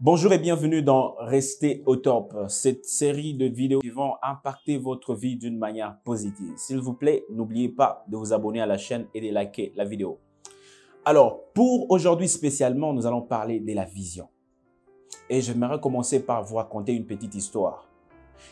Bonjour et bienvenue dans Restez au top, cette série de vidéos qui vont impacter votre vie d'une manière positive. S'il vous plaît, n'oubliez pas de vous abonner à la chaîne et de liker la vidéo. Alors, pour aujourd'hui spécialement, nous allons parler de la vision. Et j'aimerais commencer par vous raconter une petite histoire.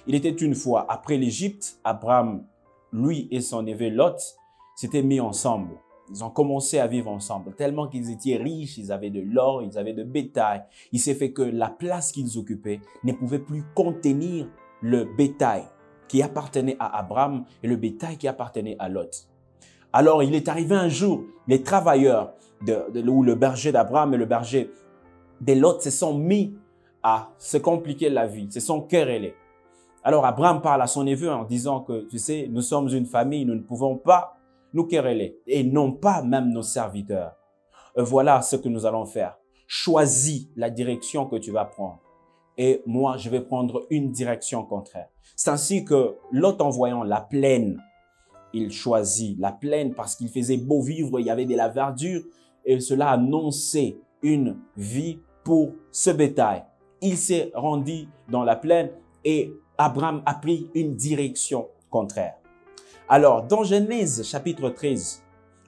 Il était une fois, après l'Égypte, Abraham, lui et son neveu Lot, s'étaient mis ensemble. Ils ont commencé à vivre ensemble, tellement qu'ils étaient riches, ils avaient de l'or, ils avaient de bétail. Il s'est fait que la place qu'ils occupaient ne pouvait plus contenir le bétail qui appartenait à Abraham et le bétail qui appartenait à Lot. Alors, il est arrivé un jour, les travailleurs, ou le berger d'Abraham et le berger de Lot se sont mis à se compliquer la vie, se sont querellés. Alors, Abraham parle à son neveu en disant que, tu sais, nous sommes une famille, nous ne pouvons pas nous quereller et non pas même nos serviteurs. Voilà ce que nous allons faire. Choisis la direction que tu vas prendre et moi, je vais prendre une direction contraire. C'est ainsi que Lot, en voyant la plaine, il choisit la plaine parce qu'il faisait beau vivre, il y avait de la verdure et cela annonçait une vie pour ce bétail. Il s'est rendu dans la plaine et Abraham a pris une direction contraire. Alors, dans Genèse chapitre 13,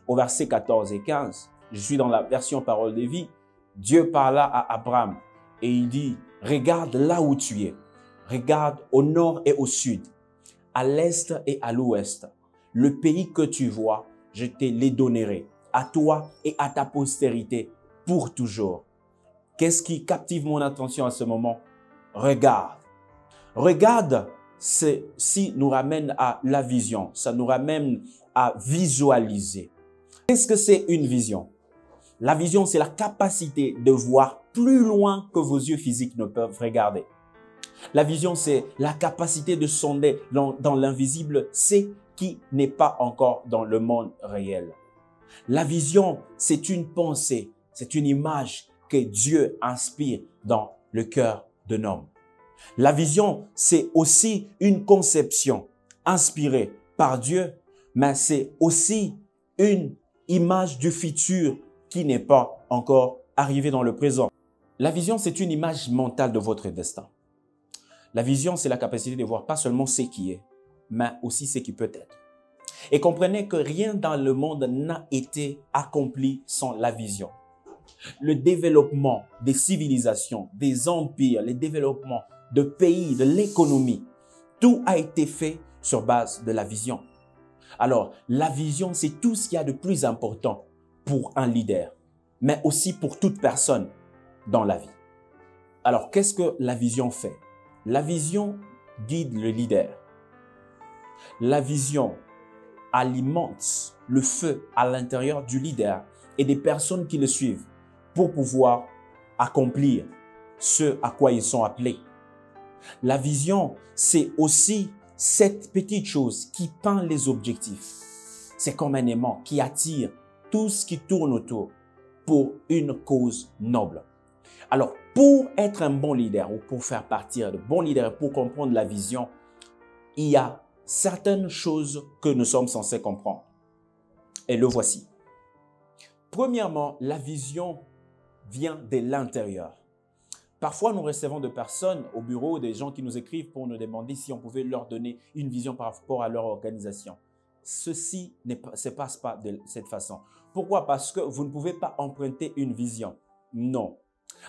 au verset 14 et 15, je suis dans la version Parole de vie, Dieu parla à Abraham et il dit, « Regarde là où tu es, regarde au nord et au sud, à l'est et à l'ouest. Le pays que tu vois, je te les donnerai, à toi et à ta postérité pour toujours. » Qu'est-ce qui captive mon attention à ce moment? Regarde. Regarde, ceci nous ramène à la vision, ça nous ramène à visualiser. Qu'est-ce que c'est une vision? La vision, c'est la capacité de voir plus loin que vos yeux physiques ne peuvent regarder. La vision, c'est la capacité de sonder dans l'invisible, ce qui n'est pas encore dans le monde réel. La vision, c'est une pensée, c'est une image que Dieu inspire dans le cœur d'un homme. La vision, c'est aussi une conception inspirée par Dieu, mais c'est aussi une image du futur qui n'est pas encore arrivée dans le présent. La vision, c'est une image mentale de votre destin. La vision, c'est la capacité de voir pas seulement ce qui est, mais aussi ce qui peut être. Et comprenez que rien dans le monde n'a été accompli sans la vision. Le développement des civilisations, des empires, le développement de pays, de l'économie, tout a été fait sur base de la vision. Alors, la vision, c'est tout ce qu'il y a de plus important pour un leader, mais aussi pour toute personne dans la vie. Alors, qu'est-ce que la vision fait? La vision guide le leader. La vision alimente le feu à l'intérieur du leader et des personnes qui le suivent pour pouvoir accomplir ce à quoi ils sont appelés. La vision, c'est aussi cette petite chose qui peint les objectifs. C'est comme un aimant qui attire tout ce qui tourne autour pour une cause noble. Alors, pour être un bon leader ou pour faire partir de bons leaders, pour comprendre la vision, il y a certaines choses que nous sommes censés comprendre. Et le voici. Premièrement, la vision vient de l'intérieur. Parfois, nous recevons de personnes au bureau, des gens qui nous écrivent pour nous demander si on pouvait leur donner une vision par rapport à leur organisation. Ceci ne se passe pas de cette façon. Pourquoi? Parce que vous ne pouvez pas emprunter une vision. Non.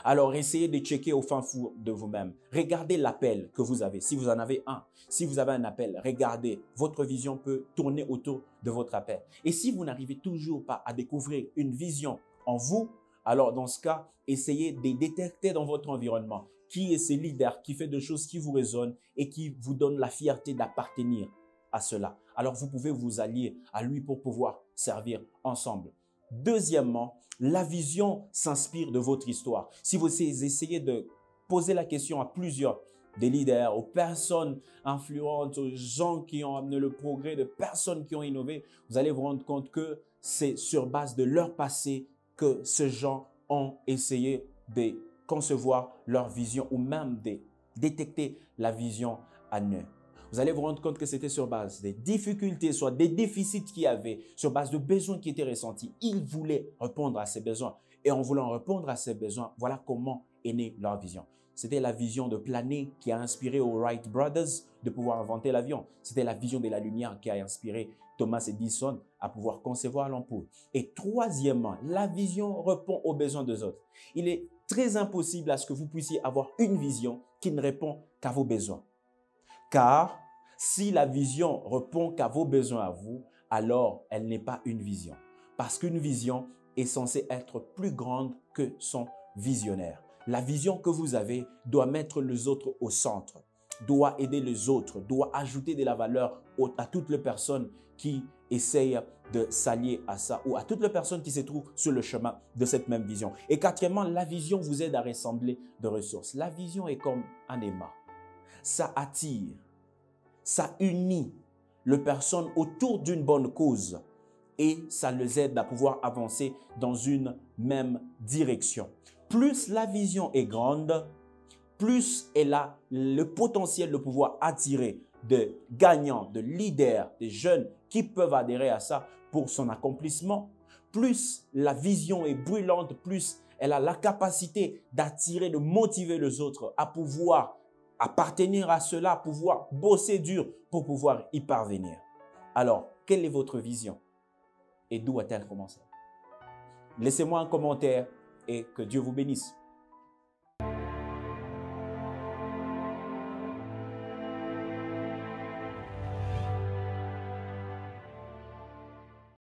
Alors, essayez de checker au fin fond de vous-même. Regardez l'appel que vous avez. Si vous en avez un, si vous avez un appel, regardez. Votre vision peut tourner autour de votre appel. Et si vous n'arrivez toujours pas à découvrir une vision en vous, alors dans ce cas, essayez de détecter dans votre environnement qui est ce leader qui fait des choses qui vous résonnent et qui vous donne la fierté d'appartenir à cela. Alors, vous pouvez vous allier à lui pour pouvoir servir ensemble. Deuxièmement, la vision s'inspire de votre histoire. Si vous essayez de poser la question à plusieurs des leaders, aux personnes influentes, aux gens qui ont amené le progrès, de personnes qui ont innové, vous allez vous rendre compte que c'est sur base de leur passé que ces gens ont essayé de concevoir leur vision ou même de détecter la vision à eux. Vous allez vous rendre compte que c'était sur base des difficultés, soit des déficits qu'il y avait, sur base de besoins qui étaient ressentis. Ils voulaient répondre à ces besoins. Et en voulant répondre à ces besoins, voilà comment est née leur vision. C'était la vision de planer qui a inspiré aux Wright Brothers de pouvoir inventer l'avion. C'était la vision de la lumière qui a inspiré Thomas Edison à pouvoir concevoir l'ampoule. Et troisièmement, la vision répond aux besoins des autres. Il est très impossible à ce que vous puissiez avoir une vision qui ne répond qu'à vos besoins. Car si la vision répond qu'à vos besoins à vous, alors elle n'est pas une vision. Parce qu'une vision est censée être plus grande que son visionnaire. La vision que vous avez doit mettre les autres au centre, doit aider les autres, doit ajouter de la valeur à toutes les personnes qui essayent de s'allier à ça ou à toutes les personnes qui se trouvent sur le chemin de cette même vision. Et quatrièmement, la vision vous aide à rassembler de ressources. La vision est comme un aimant. Ça attire, ça unit les personnes autour d'une bonne cause et ça les aide à pouvoir avancer dans une même direction. Plus la vision est grande, plus elle a le potentiel de pouvoir attirer de gagnants, de leaders, des jeunes qui peuvent adhérer à ça pour son accomplissement. Plus la vision est brûlante, plus elle a la capacité d'attirer, de motiver les autres à pouvoir appartenir à cela, à pouvoir bosser dur pour pouvoir y parvenir. Alors, quelle est votre vision et d'où a-t-elle commencé? Laissez-moi un commentaire et que Dieu vous bénisse.